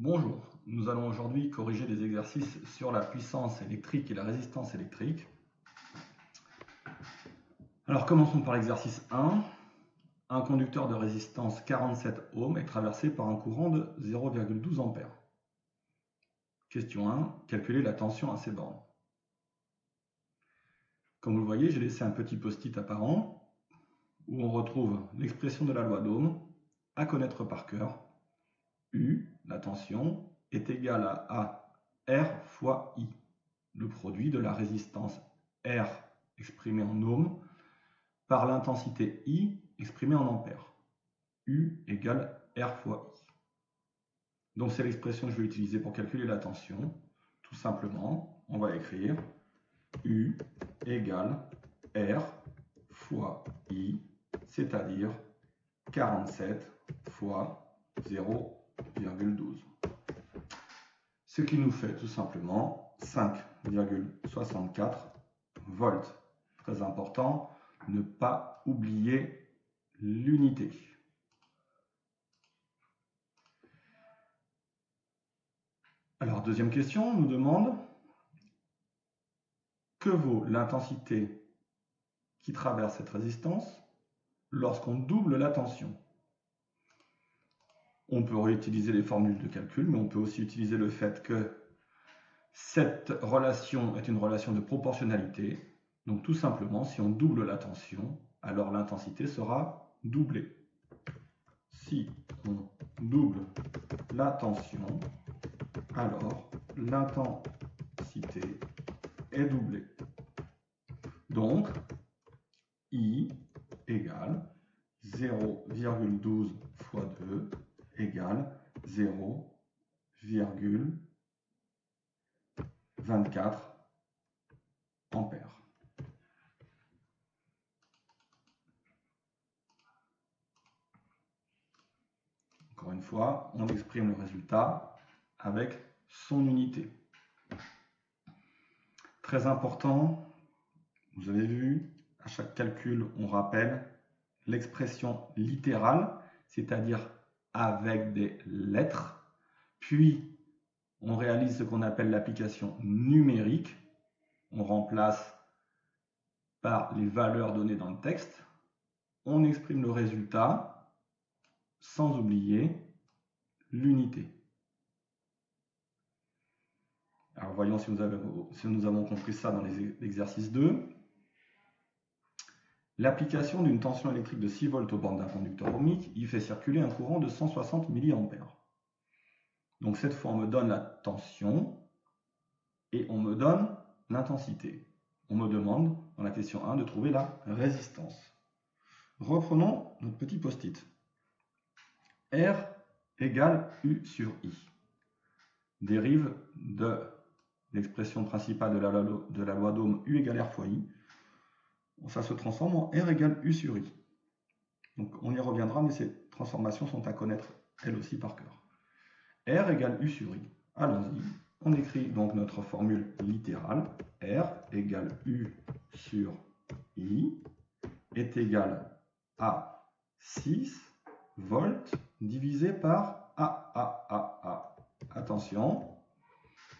Bonjour, nous allons aujourd'hui corriger des exercices sur la puissance électrique et la résistance électrique. Alors commençons par l'exercice 1. Un conducteur de résistance 47 ohms est traversé par un courant de 0,12 A. Question 1. Calculer la tension à ces bornes. Comme vous le voyez, j'ai laissé un petit post-it apparent où on retrouve l'expression de la loi d'Ohm à connaître par cœur. U, la tension, est égale à R fois I, le produit de la résistance R exprimée en ohms par l'intensité I exprimée en ampères. U égale R fois I. Donc c'est l'expression que je vais utiliser pour calculer la tension. Tout simplement, on va écrire U égale R fois I, c'est-à-dire 47 fois 0,12. Ce qui nous fait tout simplement 5,64 volts. Très important, ne pas oublier l'unité. Alors, deuxième question, on nous demande que vaut l'intensité qui traverse cette résistance lorsqu'on double la tension. On peut réutiliser les formules de calcul, mais on peut aussi utiliser le fait que cette relation est une relation de proportionnalité. Donc tout simplement, si on double la tension, alors l'intensité sera doublée. Si on double la tension, alors l'intensité est doublée. Donc, I égale 0,12 fois 2 égale 0,24 ampères. Encore une fois, on exprime le résultat avec son unité. Très important, vous avez vu, à chaque calcul, on rappelle l'expression littérale, c'est-à-dire avec des lettres, puis on réalise ce qu'on appelle l'application numérique, on remplace par les valeurs données dans le texte, on exprime le résultat sans oublier l'unité. Alors voyons si nous avons compris ça dans l'exercice 2. L'application d'une tension électrique de 6 volts aux bornes d'un conducteur ohmique y fait circuler un courant de 160 mA. Donc cette fois, on me donne la tension et on me donne l'intensité. On me demande, dans la question 1, de trouver la résistance. Reprenons notre petit post-it. R égale U sur I. Dérive de l'expression principale de la loi d'Ohm U égale R fois I. Ça se transforme en R égale U sur I. Donc on y reviendra, mais ces transformations sont à connaître elles aussi par cœur. R égale U sur I. Allons-y. On écrit donc notre formule littérale. R égale U sur I est égal à 6 volts divisé par A. Attention,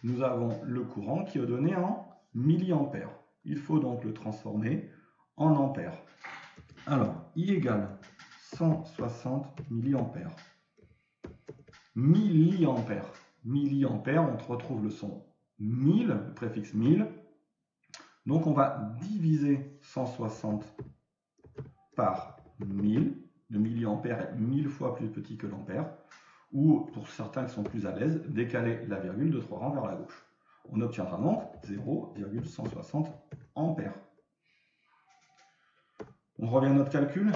nous avons le courant qui est donné en milliampères. Il faut donc le transformer en ampères. Alors, I égale 160 milliampères. Milliampères. Milliampères, on retrouve le son 1000, le préfixe 1000. Donc on va diviser 160 par 1000. Le milliampère est 1000 fois plus petit que l'ampère. Ou, pour certains qui sont plus à l'aise, décaler la virgule de 3 rangs vers la gauche. On obtiendra donc 0,160 ampères. On revient à notre calcul.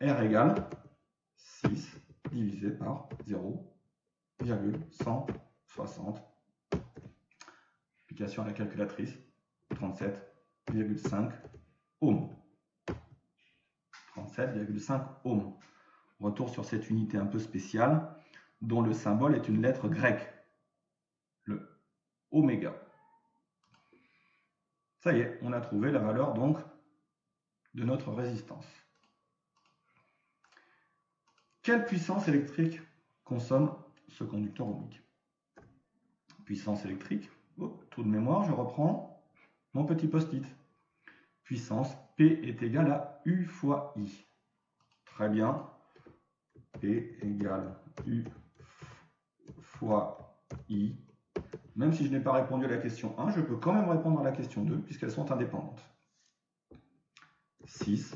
R égale 6 divisé par 0,160. Application à la calculatrice, 37,5 ohms. 37,5 ohms. Retour sur cette unité un peu spéciale, dont le symbole est une lettre grecque, le oméga. Ça y est, on a trouvé la valeur donc de notre résistance. Quelle puissance électrique consomme ce conducteur ohmique? puissance électrique. Oh, trou de mémoire, je reprends mon petit post-it. Puissance P est égale à U fois I. Très bien. P égale U fois I. Même si je n'ai pas répondu à la question 1, je peux quand même répondre à la question 2, puisqu'elles sont indépendantes. 6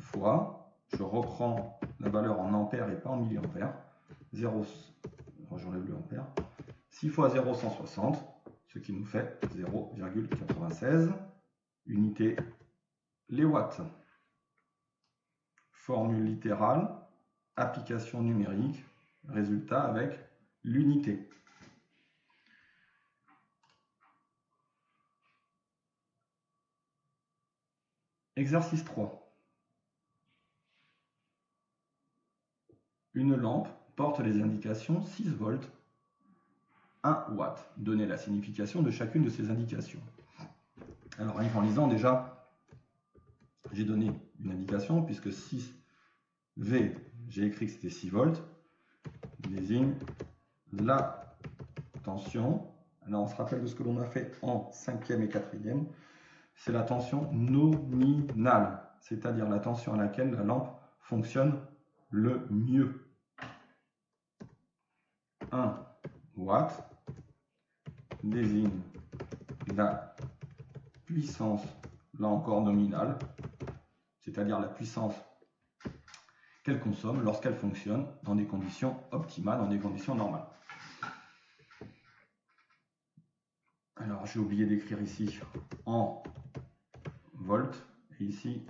fois, je reprends la valeur en ampères et pas en milliampères, 0, j'enlève le ampère, 6 fois 0,160, ce qui nous fait 0,96 unités les watts. Formule littérale, application numérique, résultat avec l'unité. Exercice 3. Une lampe porte les indications 6 volts, 1 watt. Donnez la signification de chacune de ces indications. Alors, en lisant déjà, j'ai donné une indication puisque 6V, j'ai écrit que c'était 6 volts, désigne la tension. Alors, on se rappelle de ce que l'on a fait en 5e et 4e. C'est la tension nominale, c'est-à-dire la tension à laquelle la lampe fonctionne le mieux. 1 watt désigne la puissance, là encore nominale, c'est-à-dire la puissance qu'elle consomme lorsqu'elle fonctionne dans des conditions optimales, dans des conditions normales. Alors, j'ai oublié d'écrire ici en volts et ici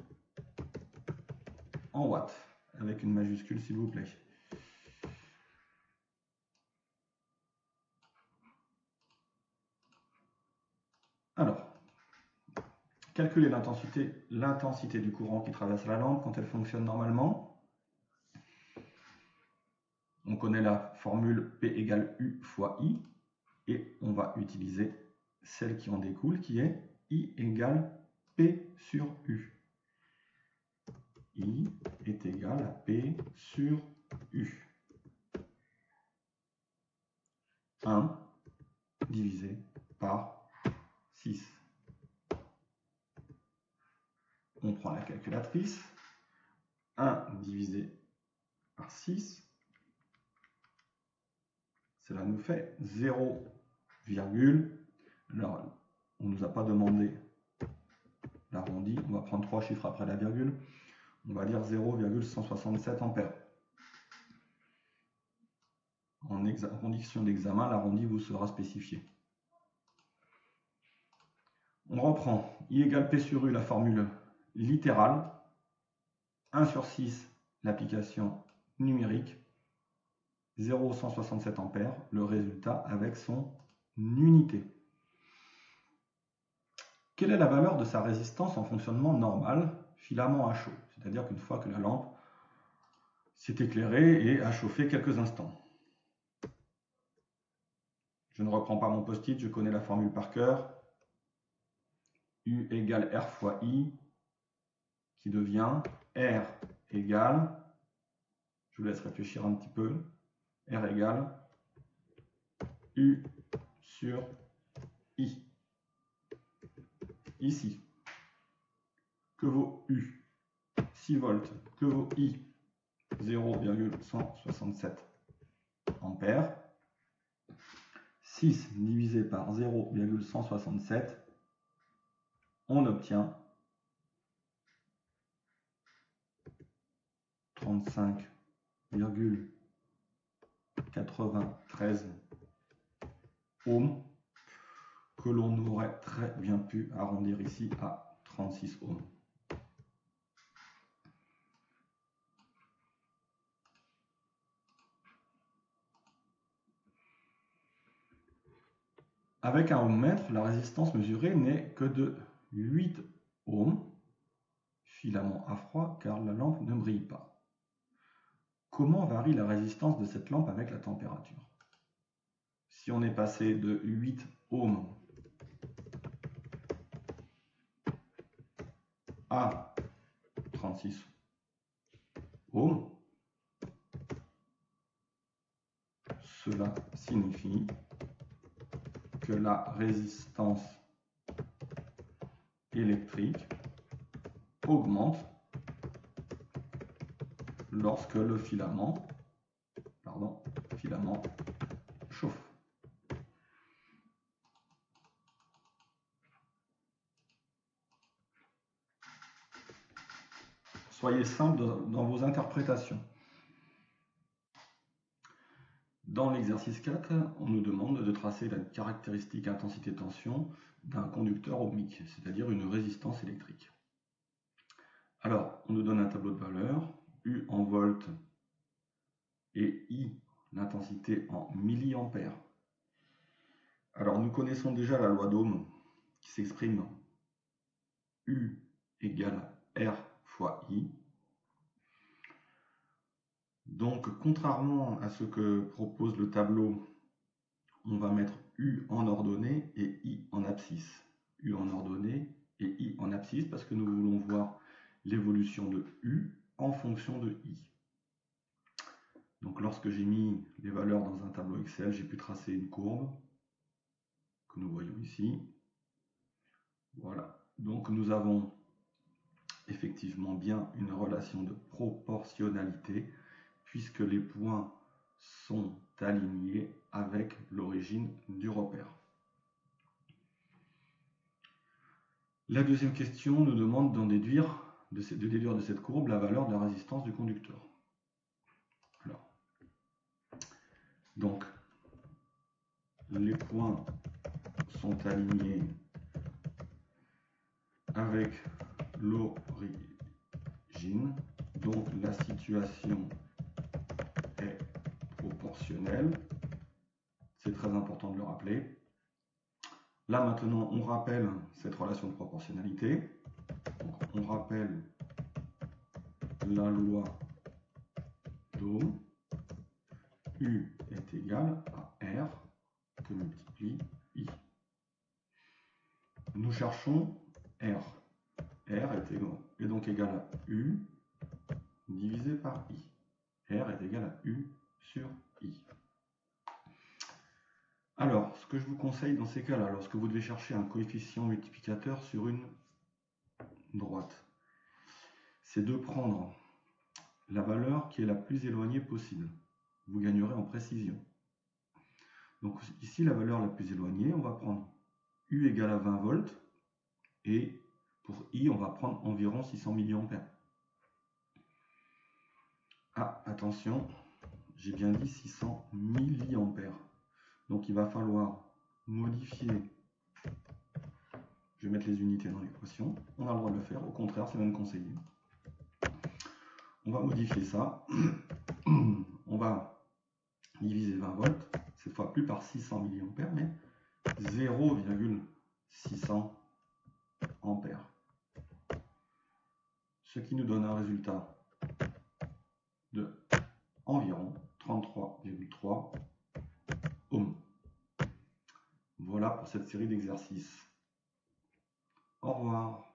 en watts, avec une majuscule s'il vous plaît. Alors, calculer l'intensité du courant qui traverse la lampe quand elle fonctionne normalement. On connaît la formule P égale U fois I et on va utiliser celle qui en découle qui est I égale P sur U. I est égal à P sur U. 1 divisé par 6. On prend la calculatrice. 1 divisé par 6. Cela nous fait 0, alors on ne nous a pas demandé l'arrondi, on va prendre 3 chiffres après la virgule, on va dire 0,167 ampères. En condition d'examen, l'arrondi vous sera spécifié. On reprend I égale P sur U, la formule littérale, 1 sur 6, l'application numérique, 0,167 ampères, le résultat avec son unité. Quelle est la valeur de sa résistance en fonctionnement normal, filament à chaud? C'est-à-dire qu'une fois que la lampe s'est éclairée et a chauffé quelques instants. Je ne reprends pas mon post-it, je connais la formule par cœur. U égale R fois I, qui devient R égale, je vous laisse réfléchir un petit peu, R égale U sur I. Ici, que vaut U? 6 volts. Que vaut I? 0,167 ampères. 6 divisé par 0,167, on obtient 35,93 ohms, que l'on aurait très bien pu arrondir ici à 36 ohms. Avec un ohmmètre, la résistance mesurée n'est que de 8 ohms, filament à froid car la lampe ne brille pas. Comment varie la résistance de cette lampe avec la température? Si on est passé de 8 ohms à 36 ohms, cela signifie que la résistance électrique augmente lorsque le filament chauffe. Soyez simple dans vos interprétations. Dans l'exercice 4, on nous demande de tracer la caractéristique intensité-tension d'un conducteur ohmique, c'est-à-dire une résistance électrique. Alors, on nous donne un tableau de valeurs, U en volts et I, l'intensité en milliampères. Alors, nous connaissons déjà la loi d'Ohm qui s'exprime U égale R fois I. Donc, contrairement à ce que propose le tableau, on va mettre U en ordonnée et I en abscisse. U en ordonnée et I en abscisse parce que nous voulons voir l'évolution de U en fonction de I. Donc, lorsque j'ai mis les valeurs dans un tableau Excel, j'ai pu tracer une courbe que nous voyons ici. Voilà. Donc, nous avons effectivement bien une relation de proportionnalité puisque les points sont alignés avec l'origine du repère. La deuxième question nous demande de déduire de cette courbe la valeur de la résistance du conducteur. Alors, donc, les points sont alignés avec l'origine, donc la situation est proportionnelle. C'est très important de le rappeler. Là maintenant, on rappelle cette relation de proportionnalité. Donc, on rappelle la loi d'Ohm. U est égal à R que multiplie I. Nous cherchons R. R est donc égal à U divisé par I. R est égal à U sur I. Alors, ce que je vous conseille dans ces cas-là, lorsque vous devez chercher un coefficient multiplicateur sur une droite, c'est de prendre la valeur qui est la plus éloignée possible. Vous gagnerez en précision. Donc ici, la valeur la plus éloignée, on va prendre U égale à 20 volts et pour I, on va prendre environ 600 milliampères. Ah, attention, j'ai bien dit 600 milliampères. Donc il va falloir modifier, je vais mettre les unités dans l'équation, on a le droit de le faire, au contraire, c'est même conseillé. On va modifier ça, on va diviser 20 volts, cette fois plus par 600 milliampères, mais 0,600 ampères. Ce qui nous donne un résultat de environ 33,3 ohms. Voilà pour cette série d'exercices. Au revoir.